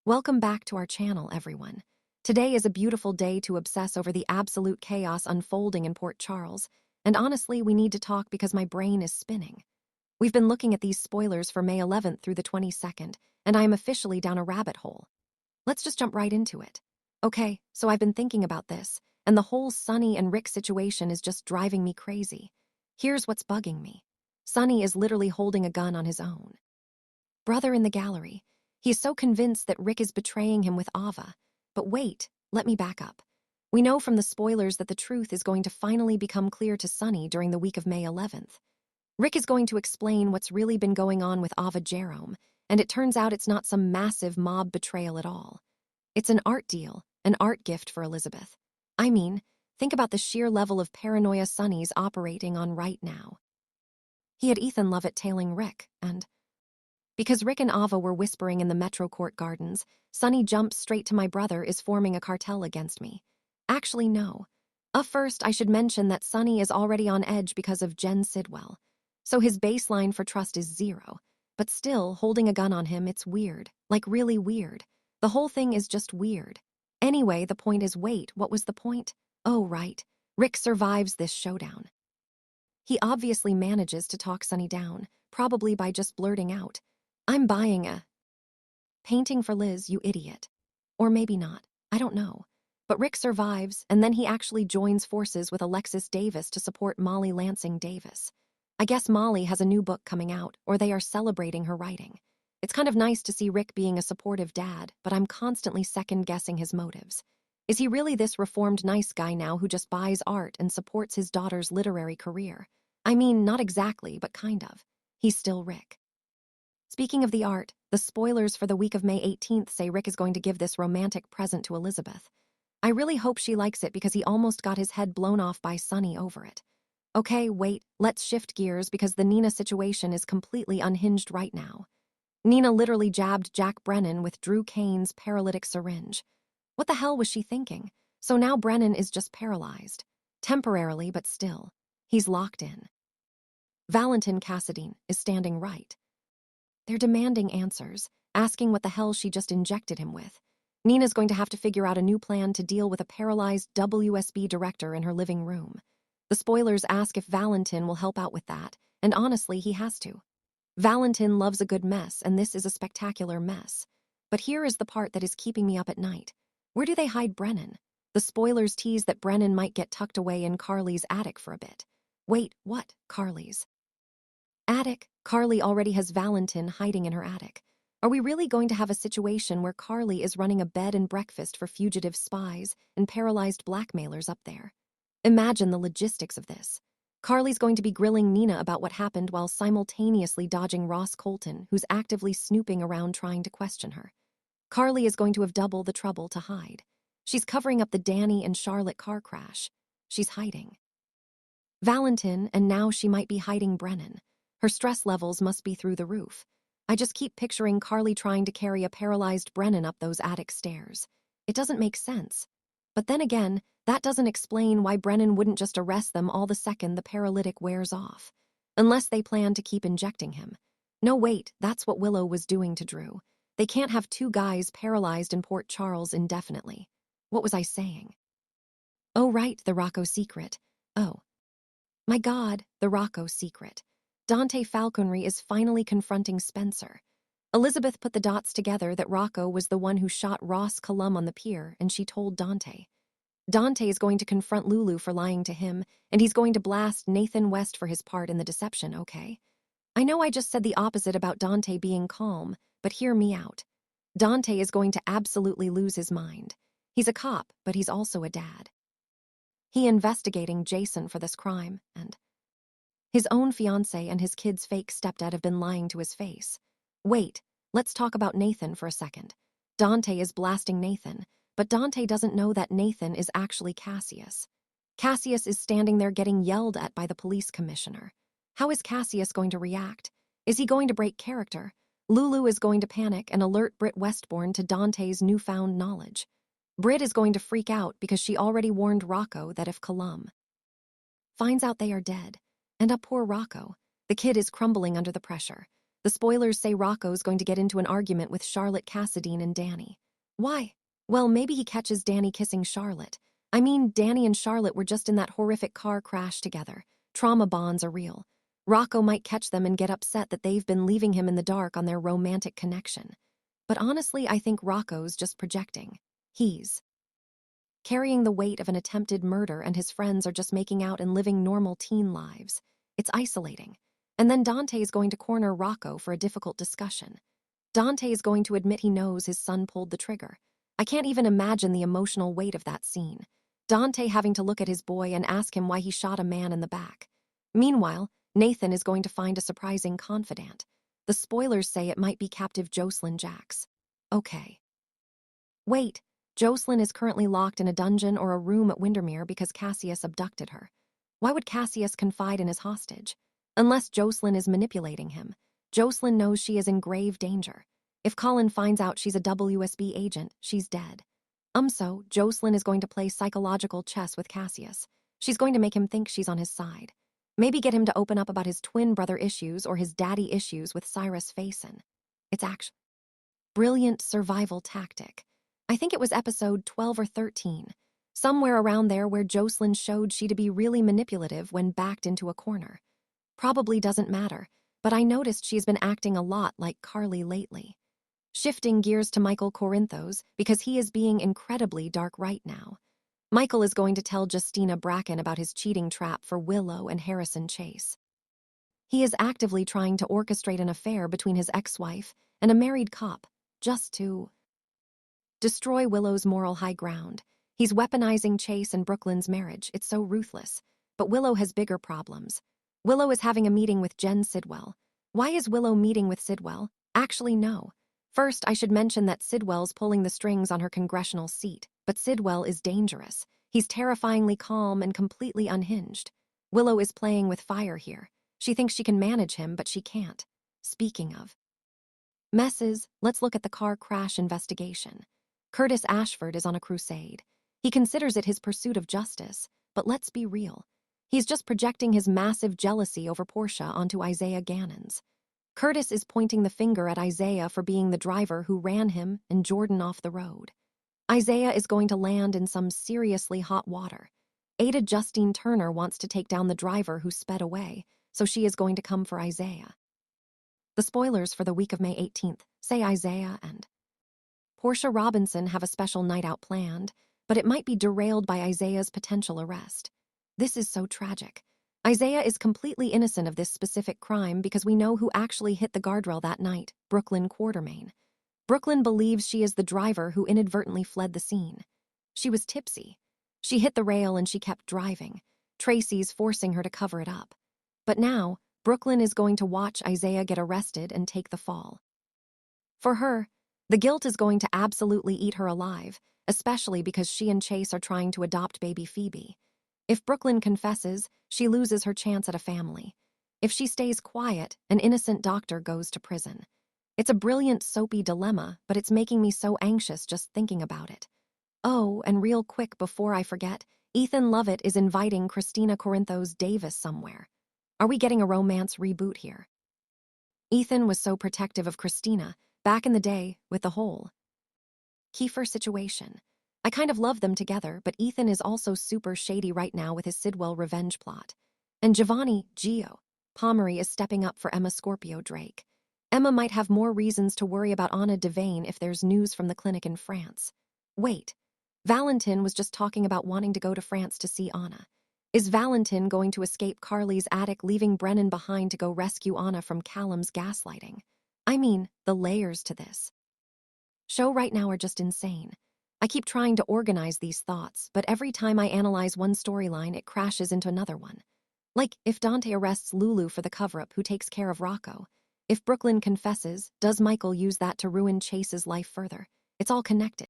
Welcome back to our channel, everyone. Today is a beautiful day to obsess over the absolute chaos unfolding in Port Charles, and honestly, we need to talk because my brain is spinning. We've been looking at these spoilers for May 11th through the 22nd, and I am officially down a rabbit hole. Let's just jump right into it. Okay, so I've been thinking about this, and the whole Sunny and Rick situation is just driving me crazy. Here's what's bugging me. Sunny is literally holding a gun on his own. Brother in the gallery. He is so convinced that Rick is betraying him with Ava. But wait, let me back up. We know from the spoilers that the truth is going to finally become clear to Sunny during the week of May 11th. Rick is going to explain what's really been going on with Ava Jerome, and it turns out it's not some massive mob betrayal at all. It's an art deal, an art gift for Elizabeth. I mean, think about the sheer level of paranoia Sunny's operating on right now. He had Ethan Lovett tailing Rick, and because Rick and Ava were whispering in the Metro Court gardens, Sunny jumps straight to my brother is forming a cartel against me. Actually, no. First, I should mention that Sunny is already on edge because of Jen Sidwell. So his baseline for trust is 0. But still, holding a gun on him, it's weird. Like really weird. The whole thing is just weird. Anyway, the point is, wait, what was the point? Oh, right. Rick survives this showdown. He obviously manages to talk Sunny down, probably by just blurting out, "I'm buying a painting for Liz, you idiot." Or maybe not, I don't know. But Rick survives, and then he actually joins forces with Alexis Davis to support Molly Lansing Davis. I guess Molly has a new book coming out, or they are celebrating her writing. It's kind of nice to see Rick being a supportive dad, but I'm constantly second-guessing his motives. Is he really this reformed nice guy now who just buys art and supports his daughter's literary career? I mean, not exactly, but kind of. He's still Rick. Speaking of the art, the spoilers for the week of May 18th say Rick is going to give this romantic present to Elizabeth. I really hope she likes it because he almost got his head blown off by Sunny over it. Okay, wait, let's shift gears because the Nina situation is completely unhinged right now. Nina literally jabbed Jack Brennan with Drew Kane's paralytic syringe. What the hell was she thinking? So now Brennan is just paralyzed. Temporarily, but still. He's locked in. Valentin Cassadine is standing right. They're demanding answers, asking what the hell she just injected him with. Nina's going to have to figure out a new plan to deal with a paralyzed WSB director in her living room. The spoilers ask if Valentin will help out with that, and honestly, he has to. Valentin loves a good mess, and this is a spectacular mess. But here is the part that is keeping me up at night. Where do they hide Brennan? The spoilers tease that Brennan might get tucked away in Carly's attic for a bit. Wait, what? Carly's attic? Carly already has Valentin hiding in her attic. Are we really going to have a situation where Carly is running a bed and breakfast for fugitive spies and paralyzed blackmailers up there? Imagine the logistics of this. Carly's going to be grilling Nina about what happened while simultaneously dodging Ross Colton, who's actively snooping around trying to question her. Carly is going to have double the trouble to hide. She's covering up the Danny and Charlotte car crash. She's hiding Valentin, and now she might be hiding Brennan. Her stress levels must be through the roof. I just keep picturing Carly trying to carry a paralyzed Brennan up those attic stairs. It doesn't make sense. But then again, that doesn't explain why Brennan wouldn't just arrest them all the second the paralytic wears off. Unless they plan to keep injecting him. No, wait, that's what Willow was doing to Drew. They can't have two guys paralyzed in Port Charles indefinitely. What was I saying? Oh, right, the Rocco secret. Oh. My God, the Rocco secret. Dante Falconry is finally confronting Spencer. Elizabeth put the dots together that Rocco was the one who shot Ross Cullum on the pier, and she told Dante. Dante is going to confront Lulu for lying to him, and he's going to blast Nathan West for his part in the deception, okay? I know I just said the opposite about Dante being calm, but hear me out. Dante is going to absolutely lose his mind. He's a cop, but he's also a dad. He investigating Jason for this crime, and his own fiancé and his kid's fake stepdad have been lying to his face. Wait, let's talk about Nathan for a second. Dante is blasting Nathan, but Dante doesn't know that Nathan is actually Cassius. Cassius is standing there getting yelled at by the police commissioner. How is Cassius going to react? Is he going to break character? Lulu is going to panic and alert Britt Westbourne to Dante's newfound knowledge. Britt is going to freak out because she already warned Rocco that if Cullum finds out they are dead, and poor Rocco, the kid is crumbling under the pressure. The spoilers say Rocco's going to get into an argument with Charlotte Cassadine and Danny. Why? Well, maybe he catches Danny kissing Charlotte. I mean, Danny and Charlotte were just in that horrific car crash together. Trauma bonds are real. Rocco might catch them and get upset that they've been leaving him in the dark on their romantic connection. But honestly, I think Rocco's just projecting. He's carrying the weight of an attempted murder, and his friends are just making out and living normal teen lives. It's isolating. And then Dante is going to corner Rocco for a difficult discussion. Dante is going to admit he knows his son pulled the trigger. I can't even imagine the emotional weight of that scene. Dante having to look at his boy and ask him why he shot a man in the back. Meanwhile, Nathan is going to find a surprising confidant. The spoilers say it might be captive Jocelyn Jax. Okay. Wait, Jocelyn is currently locked in a dungeon or a room at Windermere because Cassius abducted her. Why would Cassius confide in his hostage? Unless Jocelyn is manipulating him. Jocelyn knows she is in grave danger. If Colin finds out she's a WSB agent, she's dead. So, Jocelyn is going to play psychological chess with Cassius. She's going to make him think she's on his side. Maybe get him to open up about his twin brother issues or his daddy issues with Cyrus Faison. It's actually brilliant survival tactic. I think it was episode 12 or 13, somewhere around there, where Jocelyn showed she to be really manipulative when backed into a corner. Probably doesn't matter, but I noticed she's been acting a lot like Carly lately. Shifting gears to Michael Corinthos, because he is being incredibly dark right now. Michael is going to tell Justina Bracken about his cheating trap for Willow and Harrison Chase. He is actively trying to orchestrate an affair between his ex-wife and a married cop, just to destroy Willow's moral high ground. He's weaponizing Chase and Brooklyn's marriage. It's so ruthless. But Willow has bigger problems. Willow is having a meeting with Jen Sidwell. Why is Willow meeting with Sidwell? Actually, no. First, I should mention that Sidwell's pulling the strings on her congressional seat, but Sidwell is dangerous. He's terrifyingly calm and completely unhinged. Willow is playing with fire here. She thinks she can manage him, but she can't. Speaking of messes, let's look at the car crash investigation. Curtis Ashford is on a crusade. He considers it his pursuit of justice, but let's be real. He's just projecting his massive jealousy over Portia onto Isaiah Gannon's. Curtis is pointing the finger at Isaiah for being the driver who ran him and Jordan off the road. Isaiah is going to land in some seriously hot water. Ada Justine Turner wants to take down the driver who sped away, so she is going to come for Isaiah. The spoilers for the week of May 18th say Isaiah and Portia Robinson have a special night out planned, but it might be derailed by Isaiah's potential arrest. This is so tragic. Isaiah is completely innocent of this specific crime because we know who actually hit the guardrail that night, Brooklyn Quartermain. Brooklyn believes she is the driver who inadvertently fled the scene. She was tipsy. She hit the rail and she kept driving. Tracy's forcing her to cover it up. But now, Brooklyn is going to watch Isaiah get arrested and take the fall. For her, the guilt is going to absolutely eat her alive, especially because she and Chase are trying to adopt baby Phoebe. If Brooklyn confesses, she loses her chance at a family. If she stays quiet, an innocent doctor goes to prison. It's a brilliant soapy dilemma, but it's making me so anxious just thinking about it. Oh, and real quick before I forget, Ethan Lovett is inviting Christina Corinthos Davis somewhere. Are we getting a romance reboot here? Ethan was so protective of Christina back in the day with the whole Kiefer situation. I kind of love them together, but Ethan is also super shady right now with his Sidwell revenge plot. And Giovanni, Gio, Pomeroy is stepping up for Emma Scorpio Drake. Emma might have more reasons to worry about Anna Devane if there's news from the clinic in France. Wait, Valentin was just talking about wanting to go to France to see Anna. Is Valentin going to escape Carly's attic, leaving Brennan behind to go rescue Anna from Callum's gaslighting? I mean, the layers to this show right now are just insane. I keep trying to organize these thoughts, but every time I analyze one storyline, it crashes into another one. Like, if Dante arrests Lulu for the cover-up, who takes care of Rocco? If Brooklyn confesses, does Michael use that to ruin Chase's life further? It's all connected.